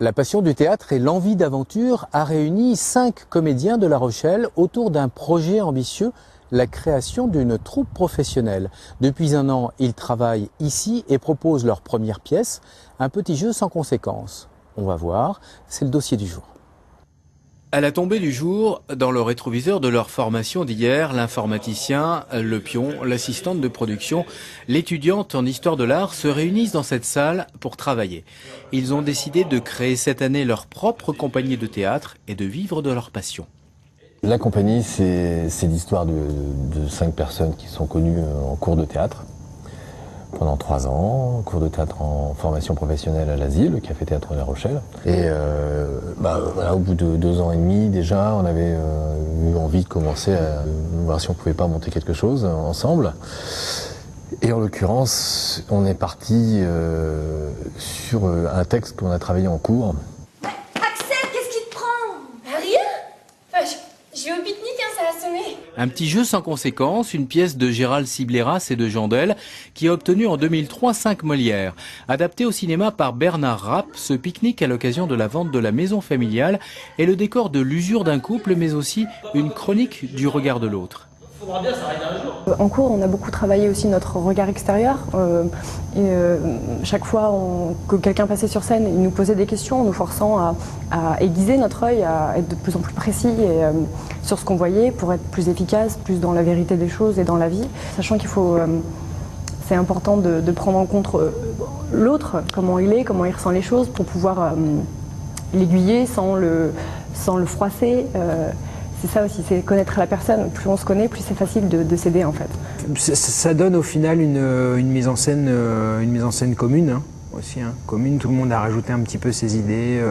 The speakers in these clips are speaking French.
La passion du théâtre et l'envie d'aventure a réuni 5 comédiens de La Rochelle autour d'un projet ambitieux, la création d'une troupe professionnelle. Depuis 1 an, ils travaillent ici et proposent leur première pièce, un petit jeu sans conséquences. On va voir, c'est le dossier du jour. À la tombée du jour, dans le rétroviseur de leur formation d'hier, l'informaticien, le pion, l'assistante de production, l'étudiante en histoire de l'art se réunissent dans cette salle pour travailler. Ils ont décidé de créer cette année leur propre compagnie de théâtre et de vivre de leur passion. La compagnie, c'est l'histoire de 5 personnes qui sont connues en cours de théâtre pendant 3 ans, cours de théâtre en formation professionnelle à l'Asile, le Café Théâtre de La Rochelle. Et voilà, au bout de 2 ans et demi déjà, on avait eu envie de commencer à voir si on pouvait pas monter quelque chose ensemble. Et en l'occurrence, on est parti sur un texte qu'on a travaillé en cours. Axel, qu'est-ce qui te prend? Rien. Je vais au pique-nique, ça a sonné. Un petit jeu sans conséquences, une pièce de Gérald Sibléras et de Jean Del qui a obtenu en 2003 5 Molières. Adapté au cinéma par Bernard Rapp, ce pique-nique à l'occasion de la vente de la maison familiale est le décor de l'usure d'un couple, mais aussi une chronique du regard de l'autre. En cours, on a beaucoup travaillé aussi notre regard extérieur. Chaque fois que quelqu'un passait sur scène, il nous posait des questions, nous forçant à aiguiser notre œil, à être de plus en plus précis sur ce qu'on voyait pour être plus efficace, plus dans la vérité des choses et dans la vie. Sachant qu'il faut, c'est important de prendre en compte l'autre, comment il est, comment il ressent les choses, pour pouvoir l'aiguiller sans le froisser. C'est ça aussi, c'est connaître la personne. Plus on se connaît, plus c'est facile de s'aider en fait. Ça donne au final une mise en scène commune hein, aussi. Hein. Commune, tout le monde a rajouté un petit peu ses idées,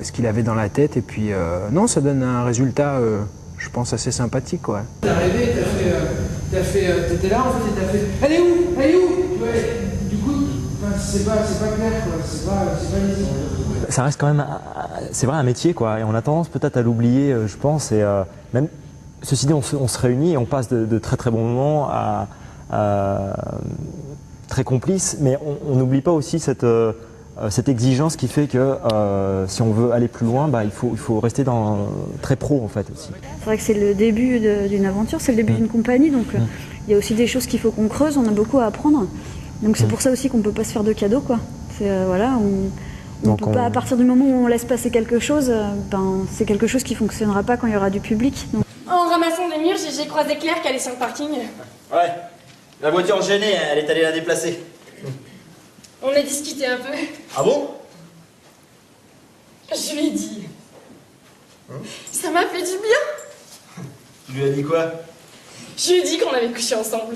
ce qu'il avait dans la tête. Et puis non, ça donne un résultat, je pense, assez sympathique. Ouais. T'es arrivé, t'étais là en fait et t'as fait « Elle est où? Elle est où ?» Ouais, du coup, c'est pas clair quoi, c'est pas lisible. Ça reste quand même, c'est vrai, un métier quoi, et on a tendance peut-être à l'oublier, je pense, et même, ceci dit, on se réunit et on passe de très très bons moments à très complices, mais on n'oublie pas aussi cette exigence qui fait que si on veut aller plus loin, il faut rester très pro en fait aussi. C'est vrai que c'est le début d'une aventure, c'est le début d'une compagnie, donc il y a aussi des choses qu'il faut qu'on creuse, on a beaucoup à apprendre, donc c'est pour ça aussi qu'on ne peut pas se faire de cadeaux quoi. Voilà, on ne peut pas, à partir du moment où on laisse passer quelque chose, c'est quelque chose qui ne fonctionnera pas quand il y aura du public. Donc. En ramassant des murs, j'ai croisé Claire qui allait sur le parking. Ouais, la voiture gênée, elle est allée la déplacer. On a discuté un peu. Ah bon? Je lui ai dit. Ça m'a fait du bien. Tu lui as dit quoi? Je lui ai dit qu'on avait couché ensemble.